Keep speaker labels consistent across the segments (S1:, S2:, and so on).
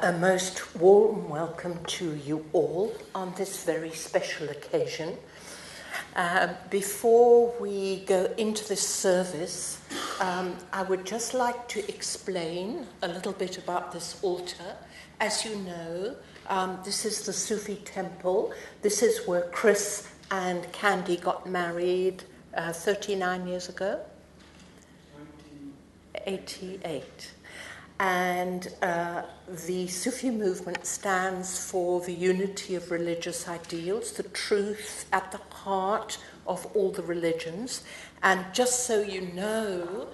S1: A most warm welcome to you all on this very special occasion. Before we go into this service, I would just like to explain a little bit about this altar. As you know, this is the Sufi temple. This is where Chris and Candy got married 39 years ago. 88. And the Sufi movement stands for the unity of religious ideals, the truth at the heart of all the religions. And just so you know,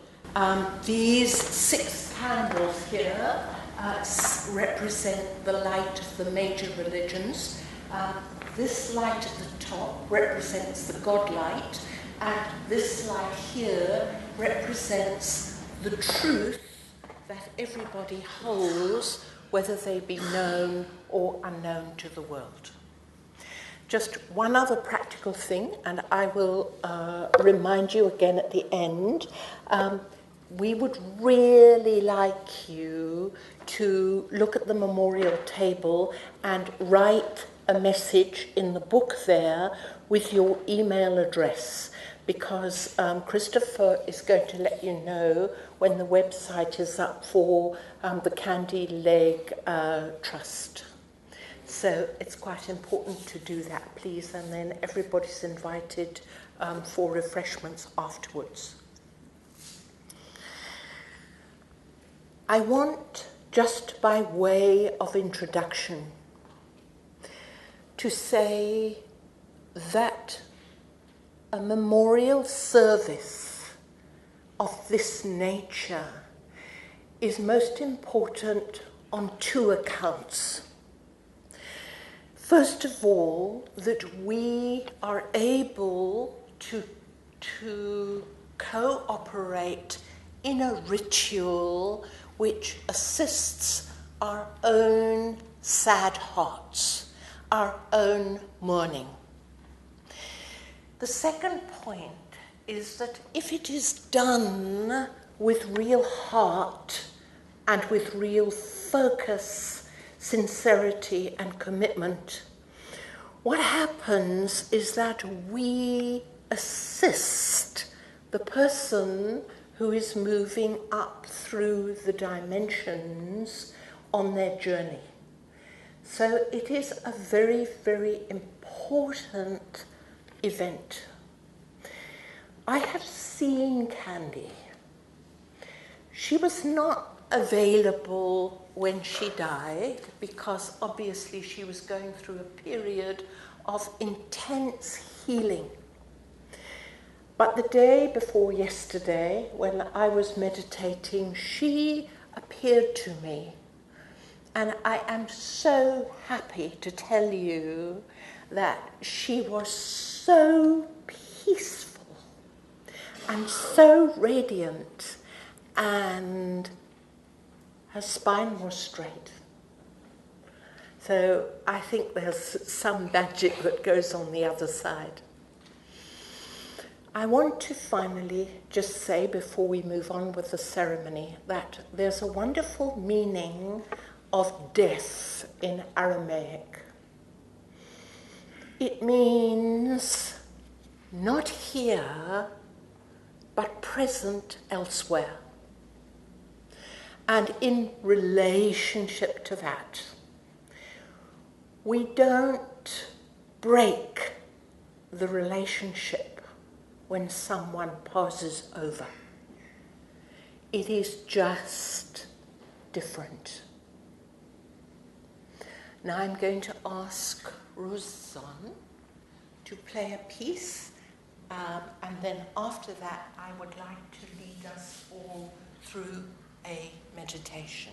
S1: these 6 candles here represent the light of the major religions. This light at the top represents the God light, and this light here represents the truth that everybody holds, whether they be known or unknown to the world. Just one other practical thing, and I will remind you again at the end. We would really like you to look at the memorial table and write a message in the book there with your email address, because Christopher is going to let you know when the website is up for the Candy Legg Trust. So it's quite important to do that, please, and then everybody's invited for refreshments afterwards. I want, just by way of introduction, to say that a memorial service of this nature is most important on 2 accounts. First of all, that we are able to cooperate in a ritual which assists our own sad hearts, our own mourning. The second point is that if it is done with real heart and with real focus, sincerity and commitment, what happens is that we assist the person who is moving up through the dimensions on their journey. So it is a very, very important event. I have seen Candy. She was not available when she died because obviously she was going through a period of intense healing. But the day before yesterday, when I was meditating, she appeared to me. And I am so happy to tell you that she was so peaceful and so radiant, and her spine was straight. So I think there's some magic that goes on the other side. I want to finally just say, before we move on with the ceremony, that there's a wonderful meaning of death in Aramaic. It means not here, but present elsewhere. And in relationship to that, we don't break the relationship when someone passes over. It is just different. Now I'm going to ask Rosanne to play a piece, and then after that I would like to lead us all through a meditation.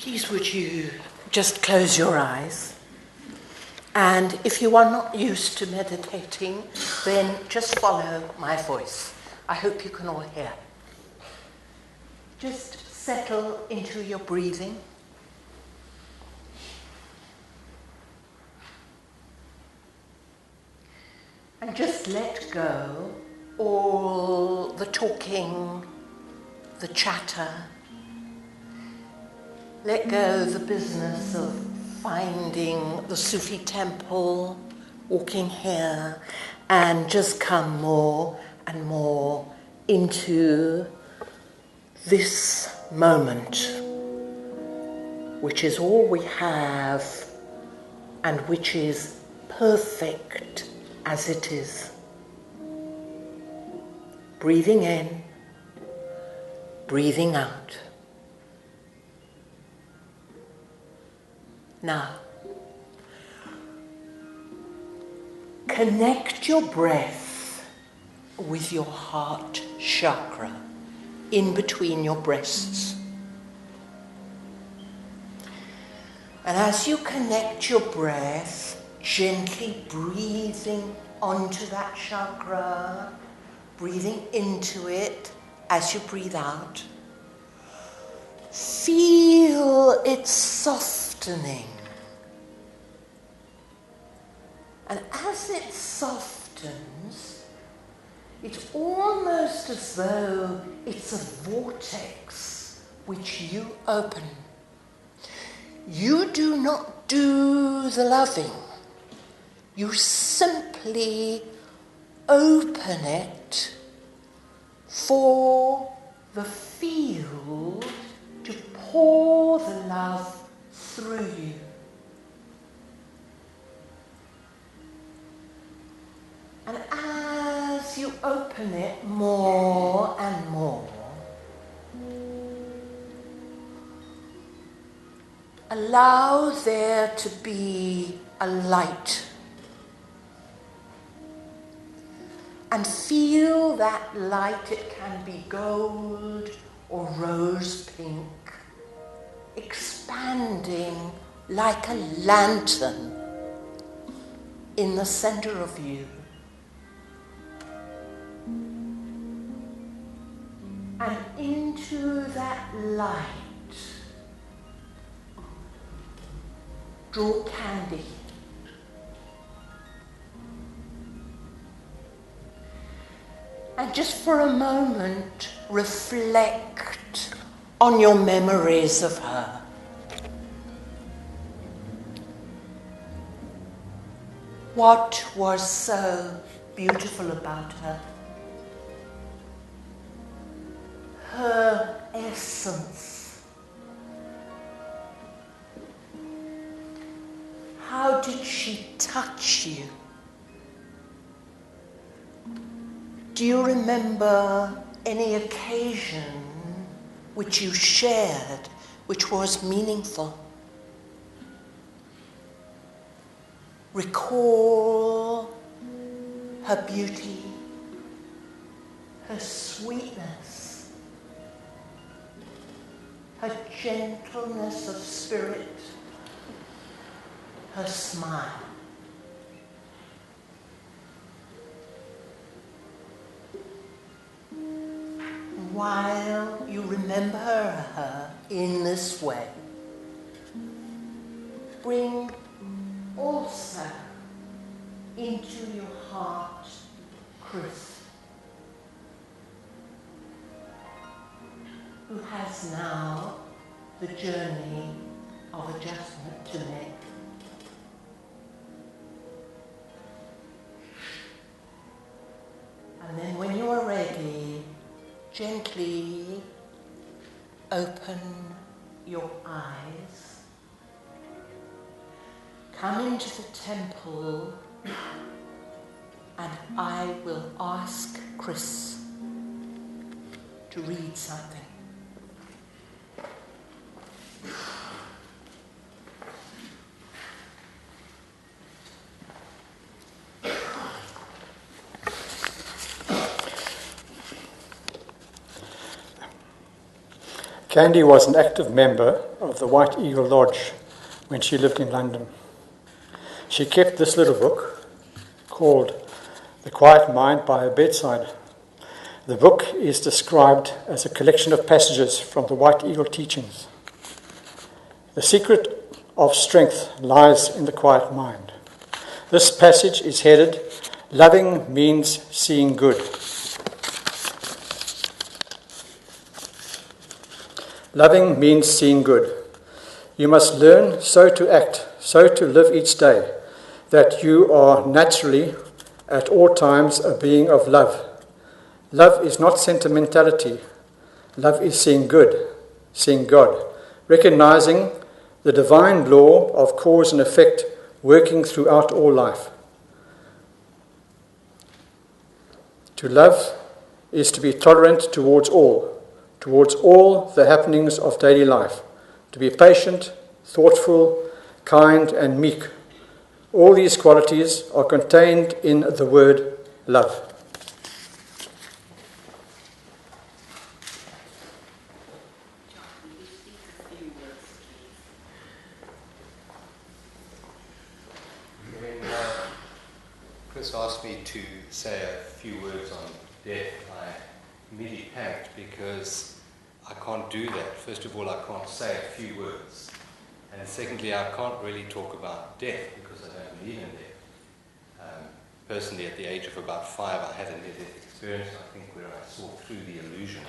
S1: Please would you just close your eyes? And if you are not used to meditating, then just follow my voice. I hope you can all hear. Just settle into your breathing. And just let go all the talking, the chatter. Let go the business of finding the Sufi temple, walking here, and just come more and more into this moment, which is all we have and which is perfect as it is. Breathing in, breathing out. Now, connect your breath with your heart chakra in between your breasts. And as you connect your breath, gently breathing onto that chakra, breathing into it as you breathe out, feel it softening. And as it softens, it's almost as though it's a vortex which you open. You do not do the loving. You simply open it for the field to pour the love through you. And as you open it more and more, allow there to be a light. And feel that light. It can be gold or rose pink, expanding like a lantern in the center of you. And into that light, draw candy. And just for a moment, reflect on your memories of her. What was so beautiful about her? Her essence. How did she touch you? Do you remember any occasion which you shared, which was meaningful? Recall her beauty, her sweetness, her gentleness of spirit, her smile. While you remember her in this way, bring also into your heart Chris, who has now the journey of adjustment to make. And then when you are ready, gently open your eyes, come into the temple, and I will ask Chris to read something.
S2: Candy was an active member of the White Eagle Lodge when she lived in London. She kept this little book called The Quiet Mind by her bedside. The book is described as a collection of passages from the White Eagle teachings. The secret of strength lies in the quiet mind. This passage is headed, "Loving means seeing good." Loving means seeing good. You must learn so to act, so to live each day, that you are naturally, at all times, a being of love. Love is not sentimentality. Love is seeing good, seeing God, recognizing the divine law of cause and effect working throughout all life. To love is to be tolerant towards all the happenings of daily life, to be patient, thoughtful, kind, and meek. All these qualities are contained in the word love.
S3: Chris asked me to say a few words on death. I immediately panicked because I can't do that. First of all, I can't say a few words. And secondly, I can't really talk about death because I don't believe in death. Personally, at the age of about 5, I had a near-death experience, I think, where I saw through the illusion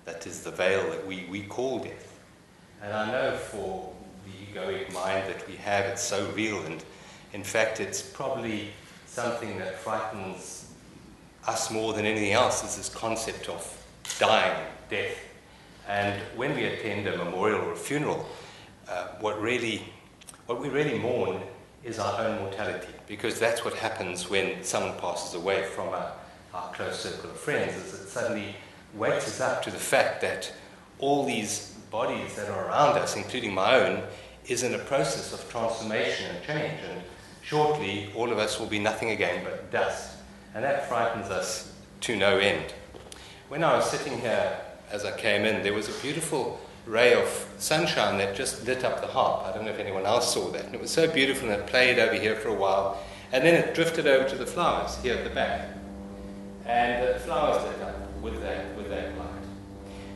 S3: that is the veil that we call death. And I know for the egoic mind that we have, it's so real, and in fact, it's probably something that frightens us more than anything else, is this concept of dying, death. And when we attend a memorial or a funeral, what we really mourn is our own mortality, because that's what happens when someone passes away from our close circle of friends, is it suddenly wakes us up to the fact that all these bodies that are around us, including my own, is in a process of transformation and change, and shortly all of us will be nothing again but dust, and that frightens us to no end. When I was sitting here as I came in, there was a beautiful ray of sunshine that just lit up the harp. I don't know if anyone else saw that. And it was so beautiful, and it played over here for a while, and then it drifted over to the flowers here at the back. And the flowers lit up with that light.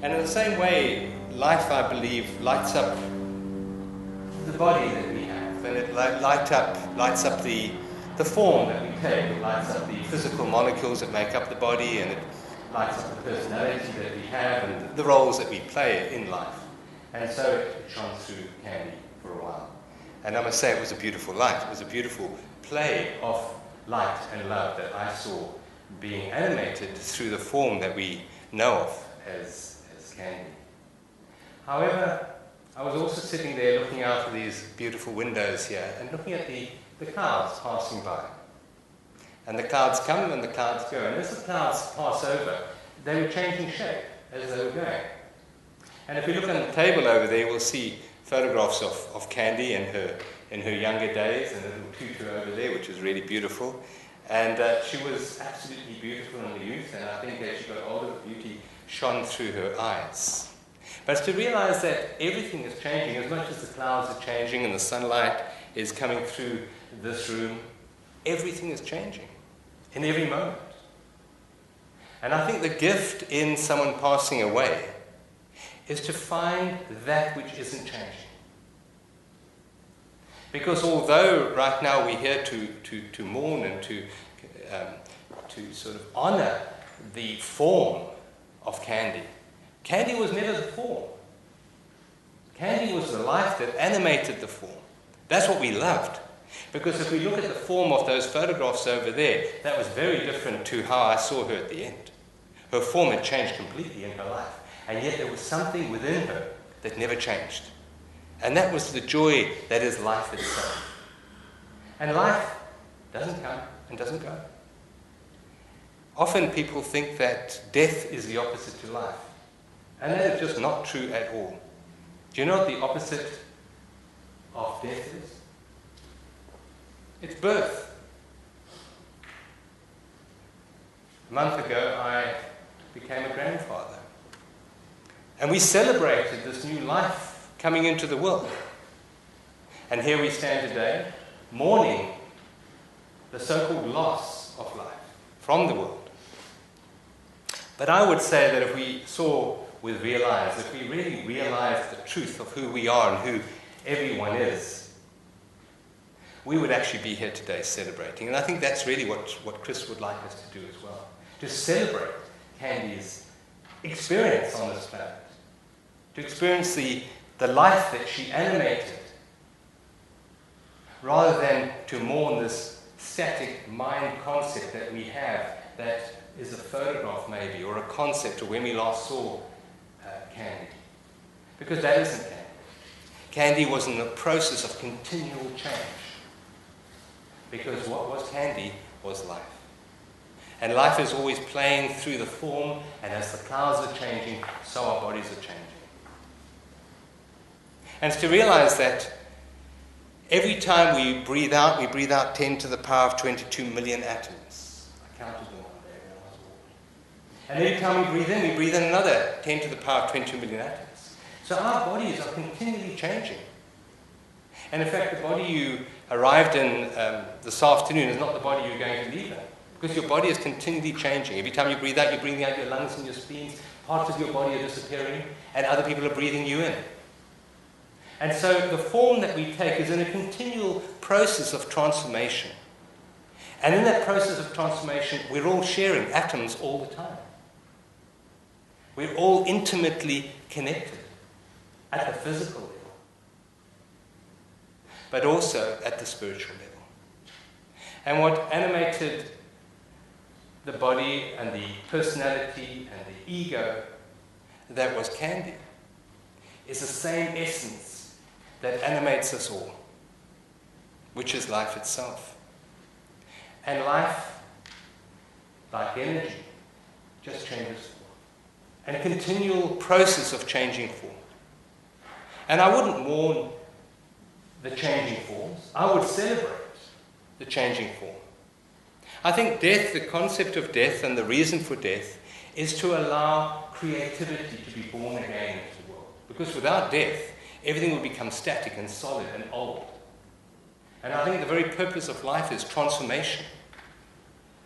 S3: And in the same way, life, I believe, lights up the body that we have, and it lights up the form that we take. It lights up the physical molecules that make up the body, and it lights up the personality that we have and the roles that we play in life. And so it shone through Candy for a while. And I must say it was a beautiful light. It was a beautiful play of light and love that I saw being animated through the form that we know of as Candy. However, I was also sitting there looking out of these beautiful windows here and looking at the clouds passing by. And the clouds come and the clouds go. And as the clouds pass over, they were changing shape as they were going. And if we look on the table over there, we'll see photographs of Candy in her younger days, and a little tutu over there, which is really beautiful. And she was absolutely beautiful in the youth, and I think as she got older, the beauty shone through her eyes. But to realize that everything is changing, as much as the clouds are changing and the sunlight is coming through this room, everything is changing in every moment. And I think the gift in someone passing away is to find that which isn't changing. Because although right now we're here to mourn and to sort of honor the form of Candy, Candy was never the form. Candy was the life that animated the form. That's what we loved. Because if we look at the form of those photographs over there, that was very different to how I saw her at the end. Her form had changed completely in her life. And yet there was something within her that never changed. And that was the joy that is life itself. And life doesn't come and doesn't go. Often people think that death is the opposite to life. And that is just not true at all. Do you know what the opposite of death is? It's birth. A month ago, I became a grandfather. And we celebrated this new life coming into the world. And here we stand today, mourning the so-called loss of life from the world. But I would say that if we really realized the truth of who we are and who everyone is, we would actually be here today celebrating. And I think that's really what Chris would like us to do as well. To celebrate Candy's experience on this planet. To experience the life that she animated. Rather than to mourn this static mind concept that we have that is a photograph maybe, or a concept of when we last saw Candy. Because that isn't Candy. Candy was in the process of continual change. Because what was Candy was life. And life is always playing through the form, and as the clouds are changing, so our bodies are changing. And it's to realize that every time we breathe out 10 to the power of 22 million atoms. I counted them one day when I was born. And every time we breathe in another 10 to the power of 22 million atoms. So our bodies are continually changing. And in fact, the body you arrived in this afternoon is not the body you're going to leave in. Because your body is continually changing. Every time you breathe out, you're breathing out your lungs and your spleens. Parts of your body are disappearing, and other people are breathing you in. And so the form that we take is in a continual process of transformation. And in that process of transformation, we're all sharing atoms all the time. We're all intimately connected at the physical level, but also at the spiritual level. And what animated the body and the personality and the ego that was Candy is the same essence that animates us all, which is life itself. And life, like energy, just changes form. And a continual process of changing form. And I wouldn't mourn the changing forms. I would celebrate the changing form. I think death, the concept of death and the reason for death, is to allow creativity to be born again into the world. Because without death, everything will become static and solid and old. And I think the very purpose of life is transformation.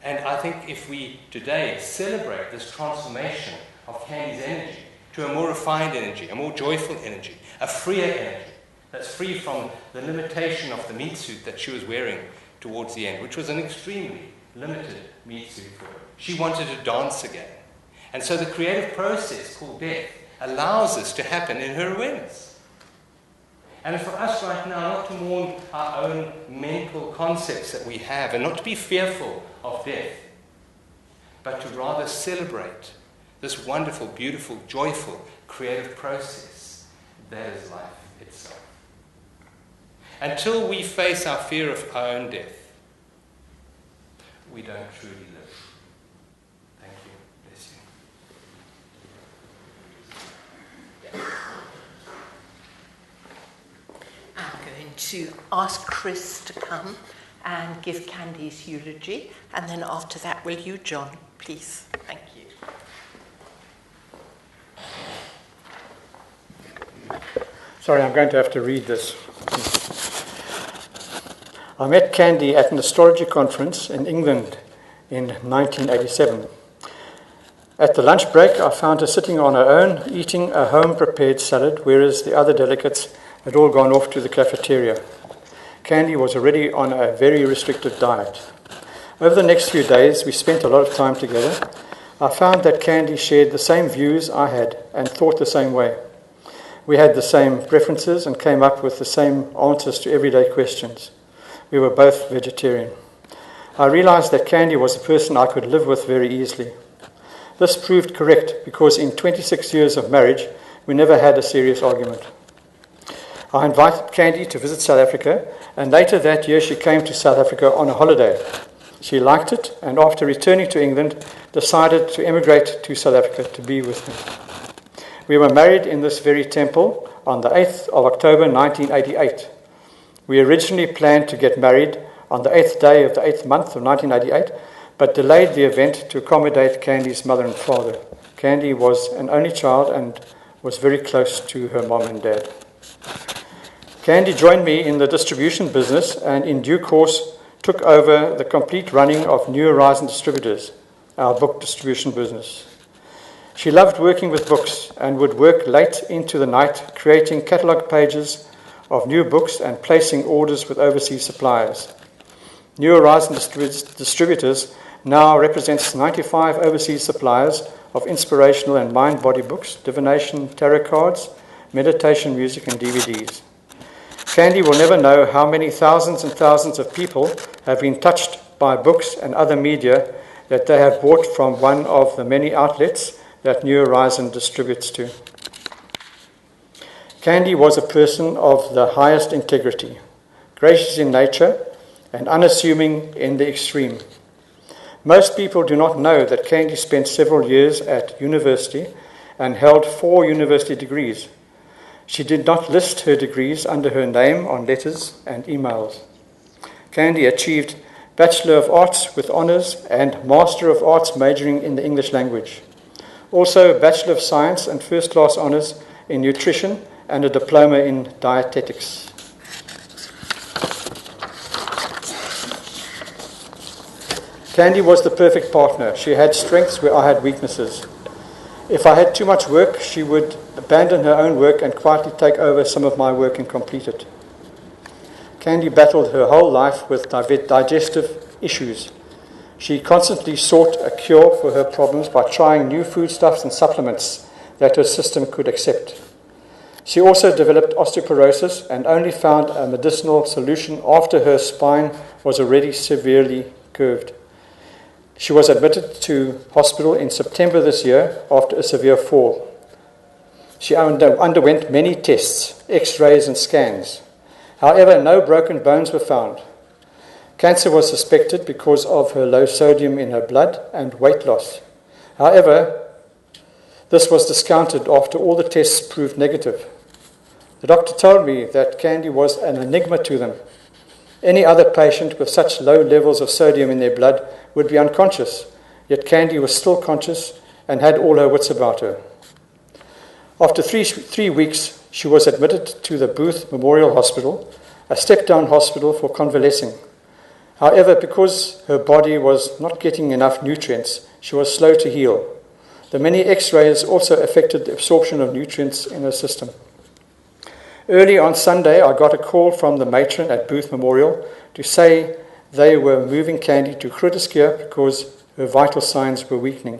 S3: And I think if we today celebrate this transformation of Candy's energy to a more refined energy, a more joyful energy, a freer energy, that's free from the limitation of the meat suit that she was wearing towards the end, which was an extremely limited meat suit for her. She wanted to dance again. And so the creative process called death allows this to happen in her awareness. And for us right now, not to mourn our own mental concepts that we have and not to be fearful of death, but to rather celebrate this wonderful, beautiful, joyful, creative process that is life itself. Until we face our fear of our own death, we don't truly live. Thank you. Bless you.
S1: I'm going to ask Chris to come and give Candy's eulogy, and then after that, will you, John, please? Thank you.
S2: Sorry, I'm going to have to read this. I met Candy at an astrology conference in England in 1987. At the lunch break, I found her sitting on her own, eating a home-prepared salad, whereas the other delegates had all gone off to the cafeteria. Candy was already on a very restricted diet. Over the next few days, we spent a lot of time together. I found that Candy shared the same views I had and thought the same way. We had the same preferences and came up with the same answers to everyday questions. We were both vegetarian. I realized that Candy was a person I could live with very easily. This proved correct because in 26 years of marriage, we never had a serious argument. I invited Candy to visit South Africa, and later that year she came to South Africa on a holiday. She liked it, and after returning to England, decided to emigrate to South Africa to be with me. We were married in this very temple on the 8th of October 1988. We originally planned to get married on the 8th day of the 8th month of 1988, but delayed the event to accommodate Candy's mother and father. Candy was an only child and was very close to her mom and dad. Candy joined me in the distribution business and in due course took over the complete running of New Horizon Distributors, our book distribution business. She loved working with books and would work late into the night creating catalogue pages of new books and placing orders with overseas suppliers. New Horizon Distributors now represents 95 overseas suppliers of inspirational and mind-body books, divination, tarot cards, meditation music and DVDs. Candy will never know how many thousands and thousands of people have been touched by books and other media that they have bought from one of the many outlets that New Horizon distributes to. Candy was a person of the highest integrity, gracious in nature and unassuming in the extreme. Most people do not know that Candy spent several years at university and held 4 university degrees. She did not list her degrees under her name on letters and emails. Candy achieved Bachelor of Arts with honours and Master of Arts majoring in the English language. Also Bachelor of Science and first class honours in nutrition and a diploma in dietetics. Candy was the perfect partner. She had strengths where I had weaknesses. If I had too much work, she would abandon her own work and quietly take over some of my work and complete it. Candy battled her whole life with digestive issues. She constantly sought a cure for her problems by trying new foodstuffs and supplements that her system could accept. She also developed osteoporosis and only found a medicinal solution after her spine was already severely curved. She was admitted to hospital in September this year after a severe fall. She underwent many tests, x-rays and scans. However, no broken bones were found. Cancer was suspected because of her low sodium in her blood and weight loss. However, this was discounted after all the tests proved negative. The doctor told me that Candy was an enigma to them. Any other patient with such low levels of sodium in their blood would be unconscious, yet Candy was still conscious and had all her wits about her. After three weeks, she was admitted to the Booth Memorial Hospital, a step-down hospital for convalescing. However, because her body was not getting enough nutrients, she was slow to heal. The many x-rays also affected the absorption of nutrients in her system. Early on Sunday, I got a call from the matron at Booth Memorial to say they were moving Candy to Groote because her vital signs were weakening.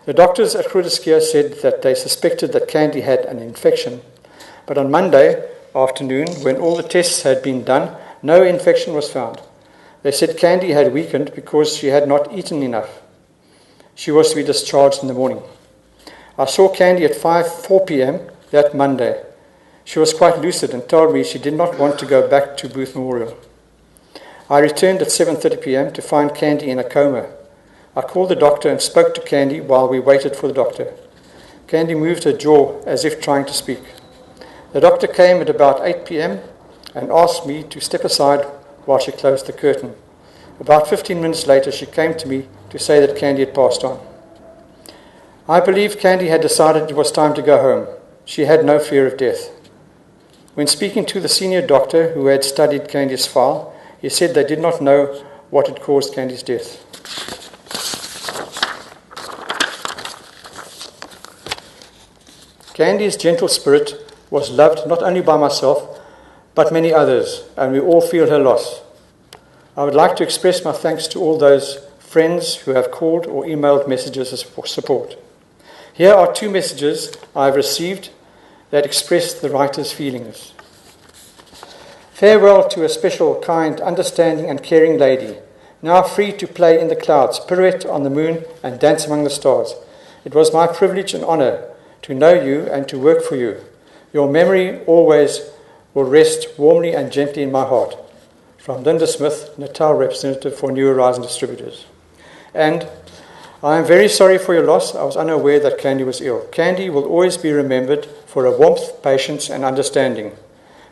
S2: The doctors at Groote said that they suspected that Candy had an infection, but on Monday afternoon, when all the tests had been done, no infection was found. They said Candy had weakened because she had not eaten enough. She was to be discharged in the morning. I saw Candy at 4 p.m. that Monday. She was quite lucid and told me she did not want to go back to Booth Memorial. I returned at 7:30 p.m. to find Candy in a coma. I called the doctor and spoke to Candy while we waited for the doctor. Candy moved her jaw as if trying to speak. The doctor came at about 8 p.m. and asked me to step aside while she closed the curtain. About 15 minutes later, she came to me to say that Candy had passed on. I believe Candy had decided it was time to go home. She had no fear of death. When speaking to the senior doctor who had studied Candy's file, he said they did not know what had caused Candy's death. Candy's gentle spirit was loved not only by myself, but many others, and we all feel her loss. I would like to express my thanks to all those friends who have called or emailed messages for support. Here are 2 messages I have received that express the writer's feelings. Farewell to a special, kind, understanding and caring lady, now free to play in the clouds, pirouette on the moon and dance among the stars. It was my privilege and honour to know you and to work for you. Your memory always will rest warmly and gently in my heart. From Linda Smith, Natal representative for New Horizon Distributors. And I am very sorry for your loss. I was unaware that Candy was ill. Candy will always be remembered for her warmth, patience and understanding.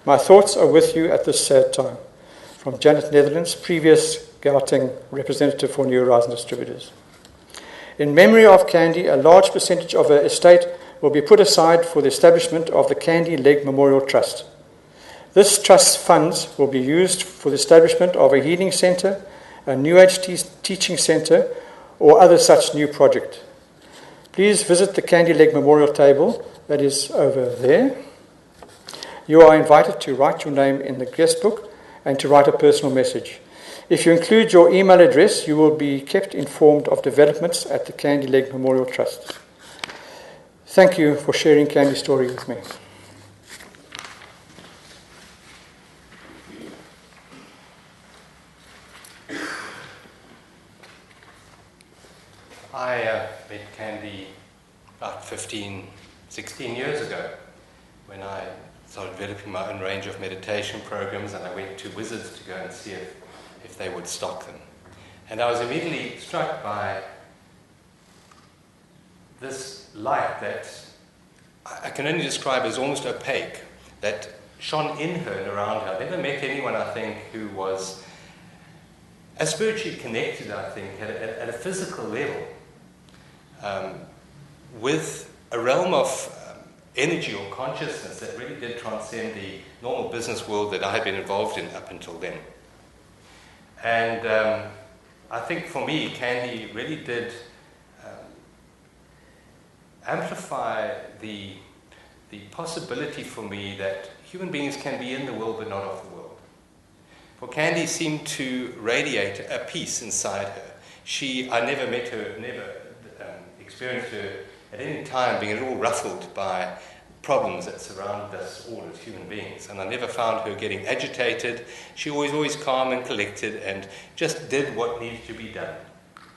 S2: My thoughts are with you at this sad time. From Janet Netherlands, previous Gauteng representative for New Horizon Distributors. In memory of Candy, a large percentage of her estate will be put aside for the establishment of the Candy Legg Memorial Trust. This trust's funds will be used for the establishment of a healing centre, a New Age teaching centre, or other such new project. Please visit the Candy Legg Memorial table that is over there. You are invited to write your name in the guest book and to write a personal message. If you include your email address, you will be kept informed of developments at the Candy Legg Memorial Trust. Thank you for sharing Candy's story with me.
S3: I met Candy about 15, 16 years ago when I started developing my own range of meditation programs, and I went to Wizards to go and see if they would stock them. And I was immediately struck by this light that I can only describe as almost opaque, that shone in her and around her. I've never met anyone, I think, who was as spiritually connected, I think, at a physical level, with a realm of energy or consciousness that really did transcend the normal business world that I had been involved in up until then. And I think for me, Candy really did amplify the possibility for me that human beings can be in the world but not of the world. For Candy seemed to radiate a peace inside her. I never met her, never experienced her at any time being at all ruffled by problems that surround us all as human beings. And I never found her getting agitated. She was always calm and collected and just did what needed to be done.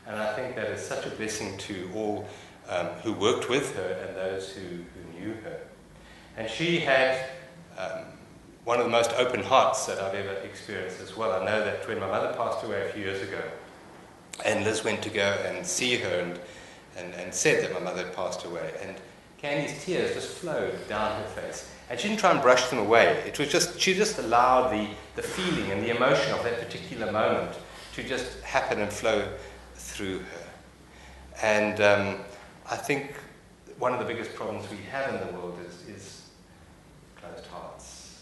S3: And I think that is such a blessing to all who worked with her and those who knew her. And she had one of the most open hearts that I've ever experienced as well. I know that when my mother passed away a few years ago, and Liz went to go and see her and said that my mother had passed away, and Candy's tears just flowed down her face. And she didn't try and brush them away. It was just, she just allowed the feeling and the emotion of that particular moment to just happen and flow through her. And I think one of the biggest problems we have in the world is closed hearts.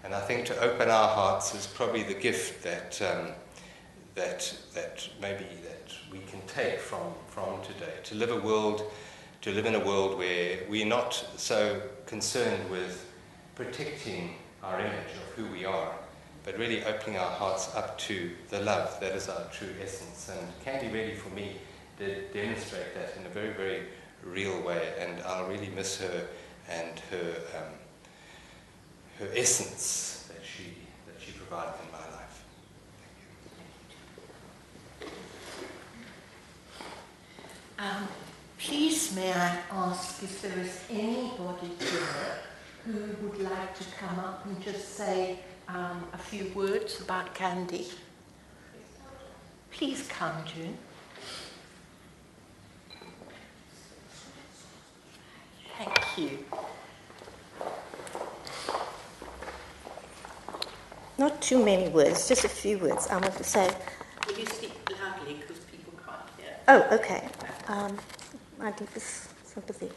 S3: And I think to open our hearts is probably the gift that maybe that we can take from today. To live in a world where we're not so concerned with protecting our image of who we are, but really opening our hearts up to the love that is our true essence. And Candy really, for me, did demonstrate that in a very, very real way. And I'll really miss her and her essence that she provided in my life.
S1: Thank you. Please may I ask if there is anybody here who would like to come up and just say a few words about Candy? Please come, June. Thank you.
S4: Not too many words, just a few words I want to say.
S1: Will you speak loudly because people can't hear?
S4: Oh, okay. My deepest sympathy.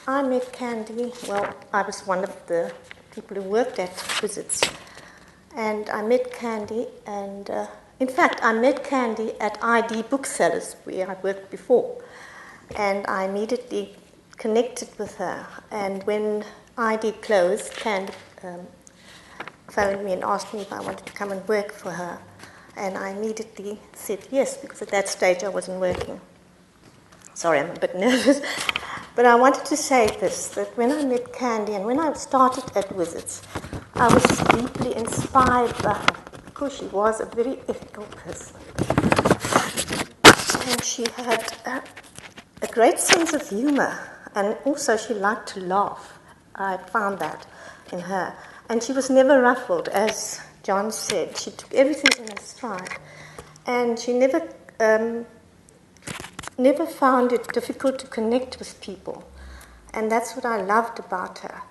S4: I met Candy, well, I was one of the people who worked at Wizards. And I met Candy, and in fact, I met Candy at ID Booksellers, where I worked before. And I immediately connected with her. And when ID closed, Candy phoned me and asked me if I wanted to come and work for her. And I immediately said yes, because at that stage I wasn't working. Sorry, I'm a bit nervous. But I wanted to say this, that when I met Candy and when I started at Wizards, I was deeply inspired by her because she was a very ethical person. And she had a great sense of humor, and also she liked to laugh. I found that in her. And she was never ruffled, as John said. She took everything in her stride. And she never found it difficult to connect with people. And that's what I loved about her.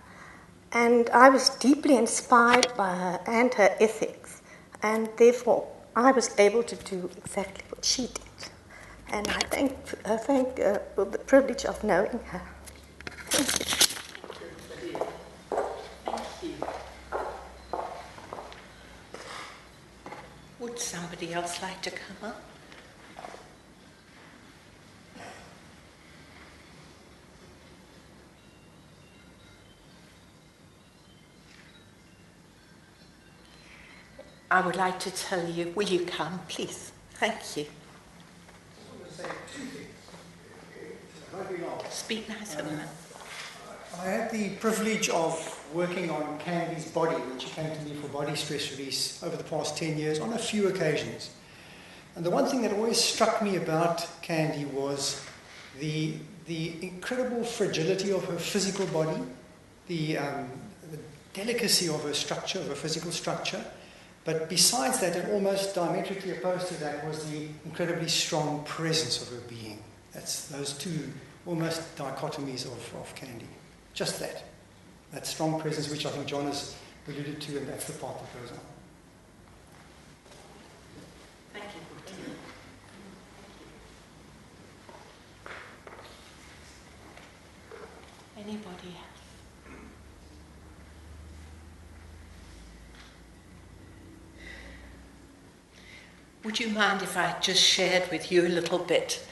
S4: And I was deeply inspired by her and her ethics. And therefore, I was able to do exactly what she did. And I thank for the privilege of knowing her.
S1: Thank you. Would somebody else like to come up? I would like to tell you, will you come, please? Thank you. Speak nice a minute.
S5: I had the privilege of working on Candy's body when she came to me for body stress release over the past 10 years on a few occasions. And the one thing that always struck me about Candy was the incredible fragility of her physical body, the delicacy of her structure, of her physical structure. But besides that, and almost diametrically opposed to that, was the incredibly strong presence of her being. That's those two almost dichotomies of Candy. Just that strong presence, which I think John has alluded to, and that's the part that goes on.
S1: Thank you. Anybody else? Would you mind if I just shared with you a little bit?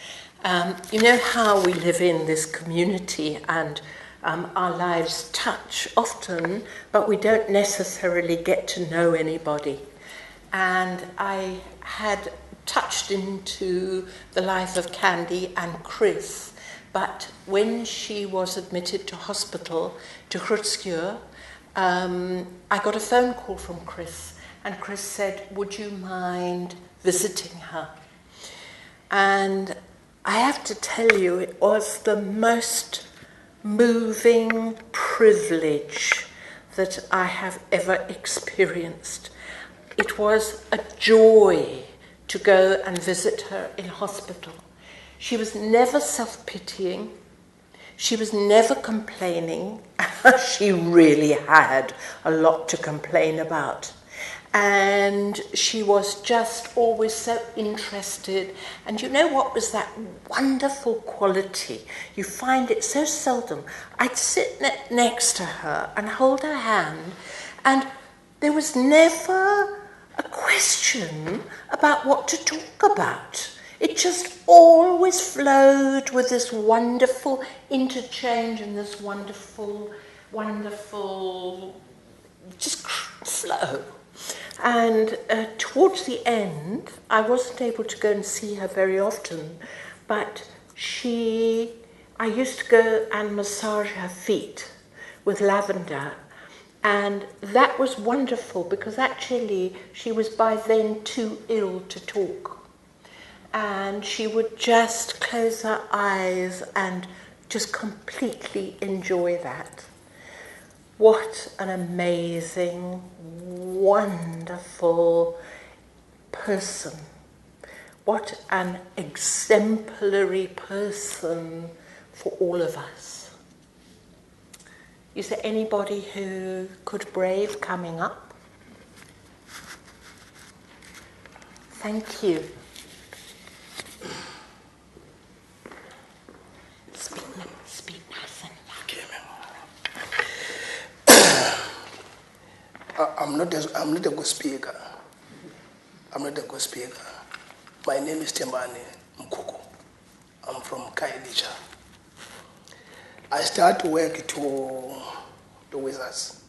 S1: You know how we live in this community and our lives touch often, but we don't necessarily get to know anybody. And I had touched into the life of Candy and Chris, but when she was admitted to hospital, to Grootskuur, I got a phone call from Chris, and Chris said, would you mind visiting her? And I have to tell you, it was the most moving privilege that I have ever experienced. It was a joy to go and visit her in hospital. She was never self-pitying. She was never complaining. She really had a lot to complain about. And she was just always so interested. And you know what was that wonderful quality? You find it so seldom. I'd sit next to her and hold her hand, and there was never a question about what to talk about. It just always flowed with this wonderful interchange and this wonderful, just flow. And towards the end, I wasn't able to go and see her very often, but I used to go and massage her feet with lavender, and that was wonderful because actually she was by then too ill to talk. And she would just close her eyes and just completely enjoy that. What an amazing, wonderful person. What an exemplary person for all of us. Is there anybody who could brave coming up? Thank you. Speak nice and loud.
S6: I'm not a good speaker. I'm not a good speaker. My name is Tembani Mkuku. I'm from Kaidisha. I start to work to the Wizards,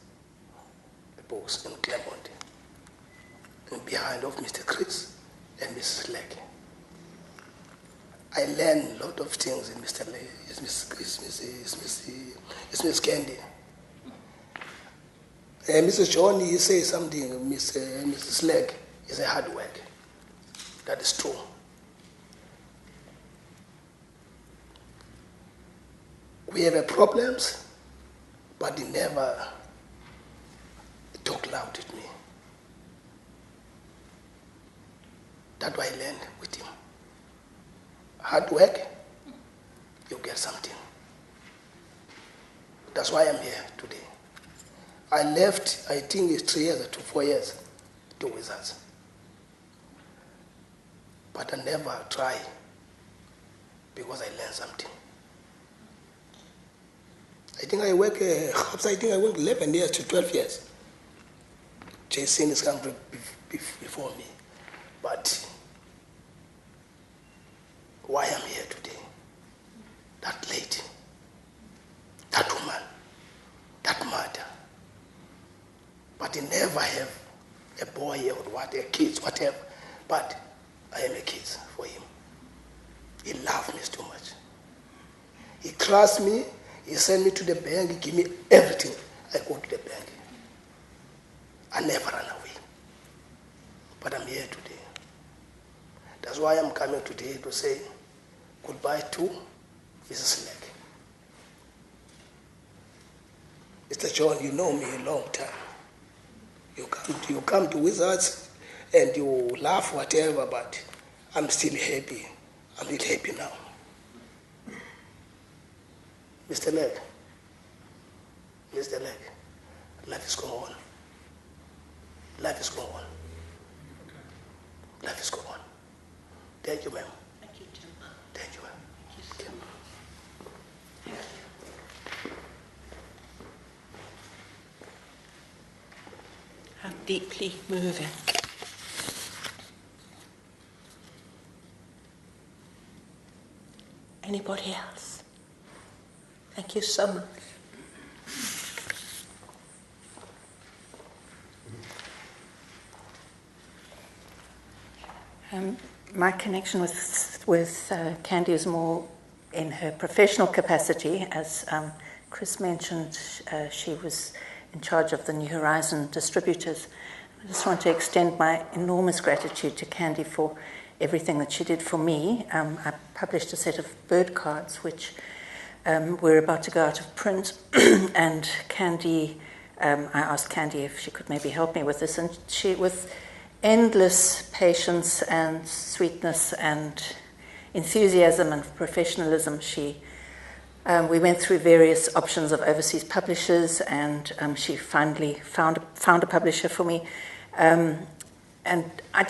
S6: the books in Claremont, and behind of Mr. Chris and Mrs. Legg. I learned a lot of things in Mr. Legg. It's Miss Candy. Mrs. John, you say something, Mrs. Legg is a hard work. That is true. We have problems, but he never talk loud with me. That's what I learned with him. Hard work, you get something. That's why I'm here today. I left, I think it's 3 years to 4 years, to Wizards. But I never try because I learned something. I think I work 11 years to 12 years. Jason is come before me. But why I'm here today? That lady, that woman, that mother. But he never have a boy or what, a kid, whatever. But I am a kid for him. He loves me too much. He trusts me. He sent me to the bank. He give me everything. I go to the bank. I never run away. But I'm here today. That's why I'm coming today to say goodbye to Mrs. Legg. Mr. John, you know me a long time. You come to Wizards and you laugh, whatever, but I'm still happy. I'm still happy now. Mr. Legg, life is going on. Life is going on. Life is going on. Thank you, ma'am.
S1: Thank you, Tim.
S6: Thank you, ma'am.
S1: Thank you. How deeply moving. Anybody else? Thank you so much. My connection with Candy is more in her professional capacity. As Chris mentioned, she was in charge of the New Horizon distributors. I just want to extend my enormous gratitude to Candy for everything that she did for me. I published a set of bird cards which were about to go out of print, and Candy, I asked Candy if she could maybe help me with this, and she, with endless patience and sweetness and enthusiasm and professionalism, we went through various options of overseas publishers, and she finally found a publisher for me. And I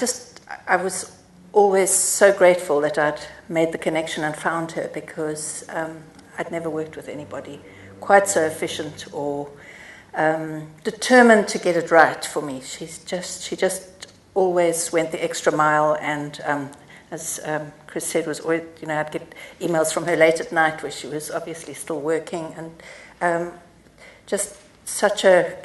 S1: was always so grateful that I'd made the connection and found her, because I'd never worked with anybody quite so efficient or determined to get it right for me. She just always went the extra mile, and as Chris said, was always, I'd get emails from her late at night where she was obviously still working, and just such a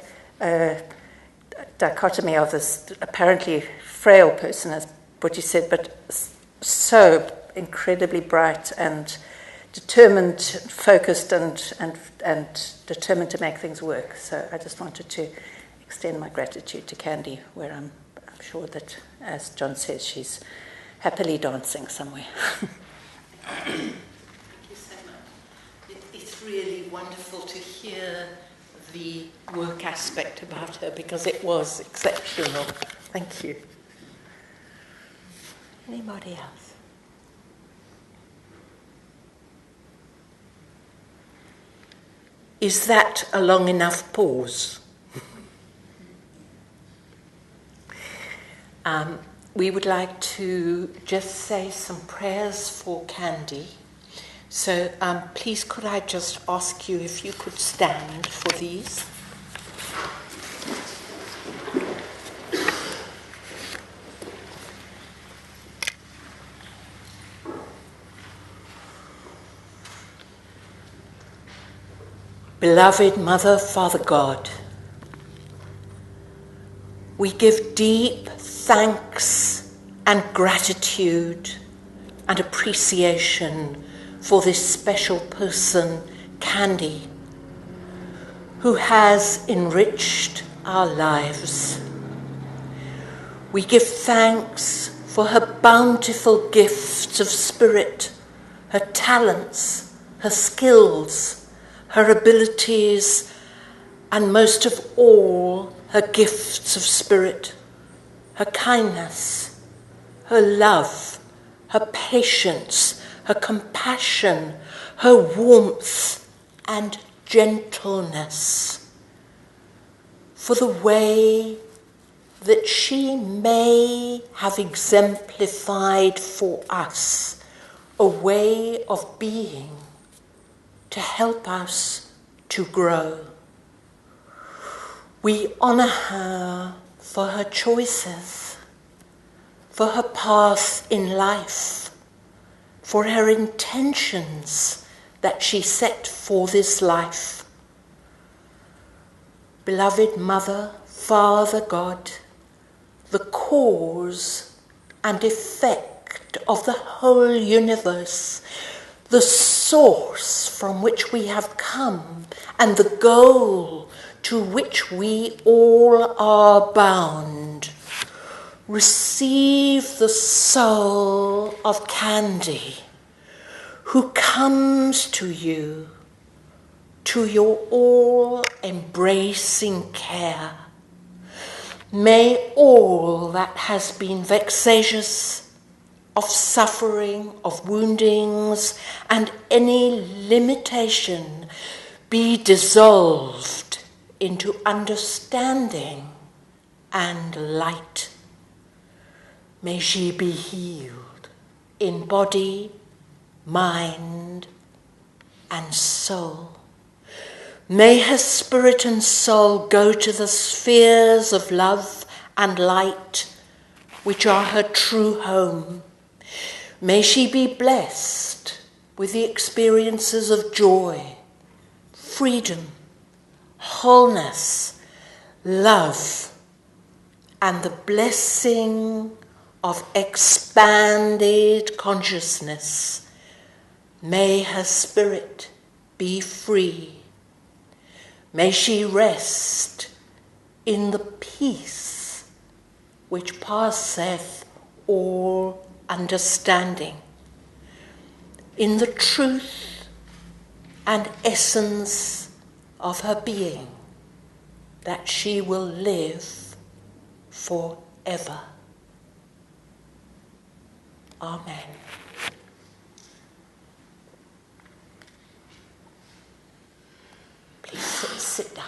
S1: dichotomy of this apparently frail person, as what you said, but so incredibly bright and determined, focused, and determined to make things work. So I just wanted to extend my gratitude to Candy, where I'm sure that, as John says, she's happily dancing somewhere. Thank you so much. It's really wonderful to hear the work aspect about her, because it was exceptional. Thank you. Anybody else? Is that a long enough pause? We would like to just say some prayers for Candy. So please could I just ask you if you could stand for these? Beloved Mother, Father God, we give deep thanks and gratitude and appreciation for this special person, Candy, who has enriched our lives. We give thanks for her bountiful gifts of spirit, her talents, her skills, her abilities, and most of all, her gifts of spirit, her kindness, her love, her patience, her compassion, her warmth and gentleness, for the way that she may have exemplified for us a way of being to help us to grow. We honour her for her choices, for her path in life, for her intentions that she set for this life. Beloved Mother, Father God, the cause and effect of the whole universe, the source from which we have come, and the goal to which we all are bound. Receive the soul of Candy, who comes to you, to your all-embracing care. May all that has been vexatious, of suffering, of woundings, and any limitation be dissolved into understanding and light. May she be healed in body, mind, and soul. May her spirit and soul go to the spheres of love and light, which are her true home. May she be blessed with the experiences of joy, freedom, wholeness, love, and the blessing of expanded consciousness. May her spirit be free. May she rest in the peace which passeth all understanding, in the truth and essence of her being, that she will live forever. Amen. Please sit down.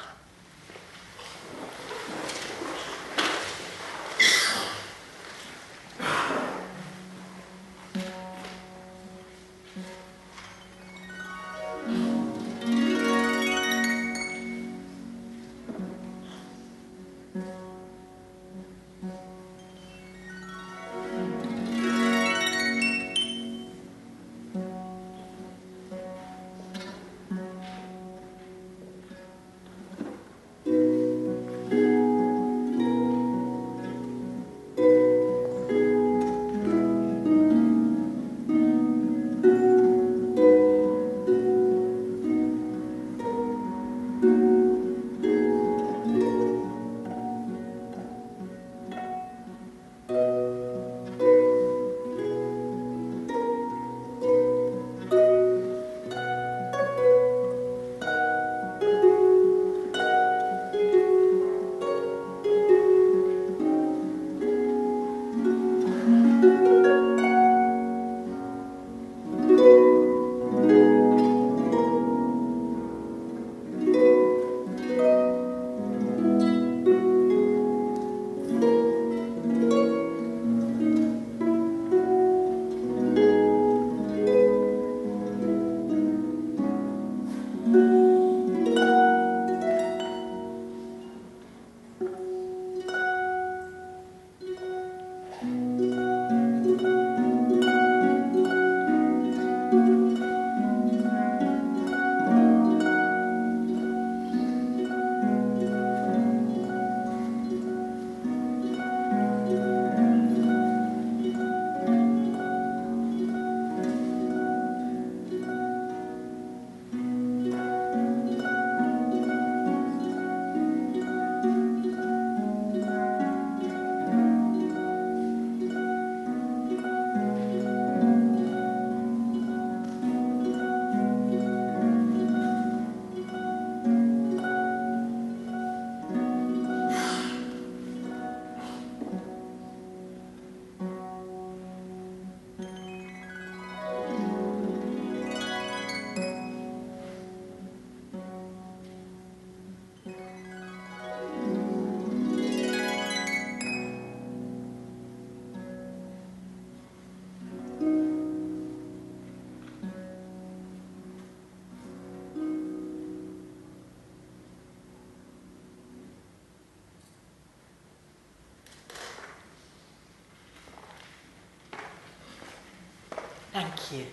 S1: Thank you.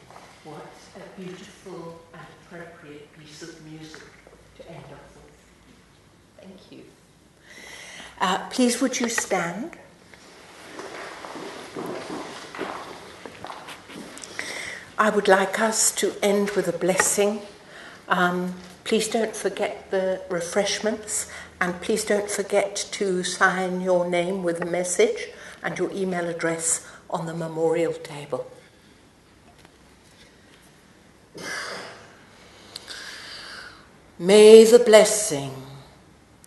S1: What a beautiful and appropriate piece of music to end off with. Thank you. Please would you stand? I would like us to end with a blessing. Please don't forget the refreshments, and please don't forget to sign your name with a message and your email address on the memorial table. May the blessing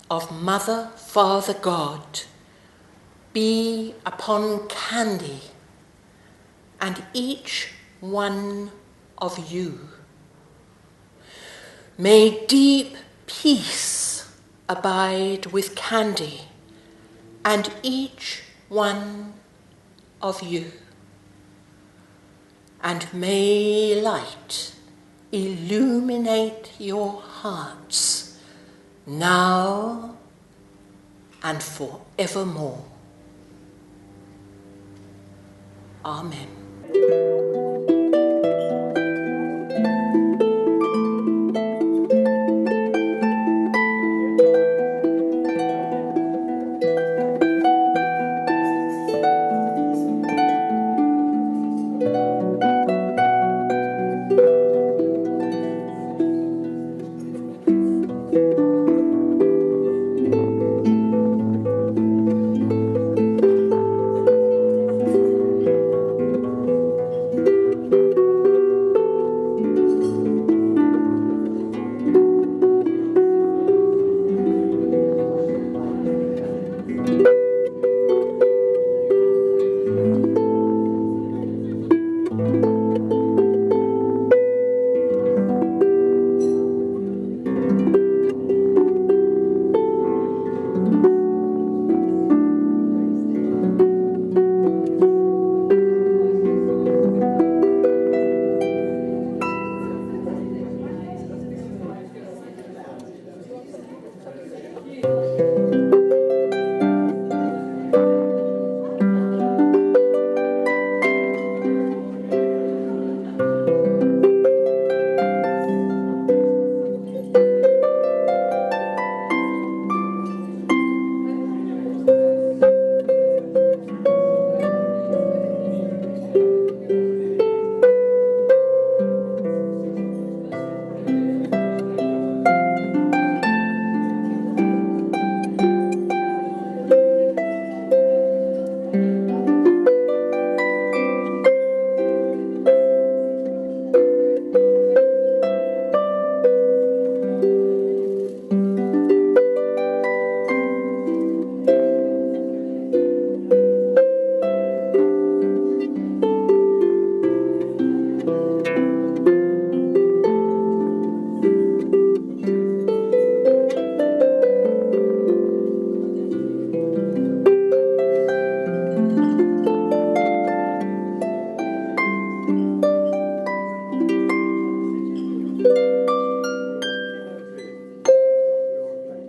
S1: of Mother, Father, God be upon Candy and each one of you. May deep peace abide with Candy and each one of you. And may light illuminate your hearts now and forevermore. Amen.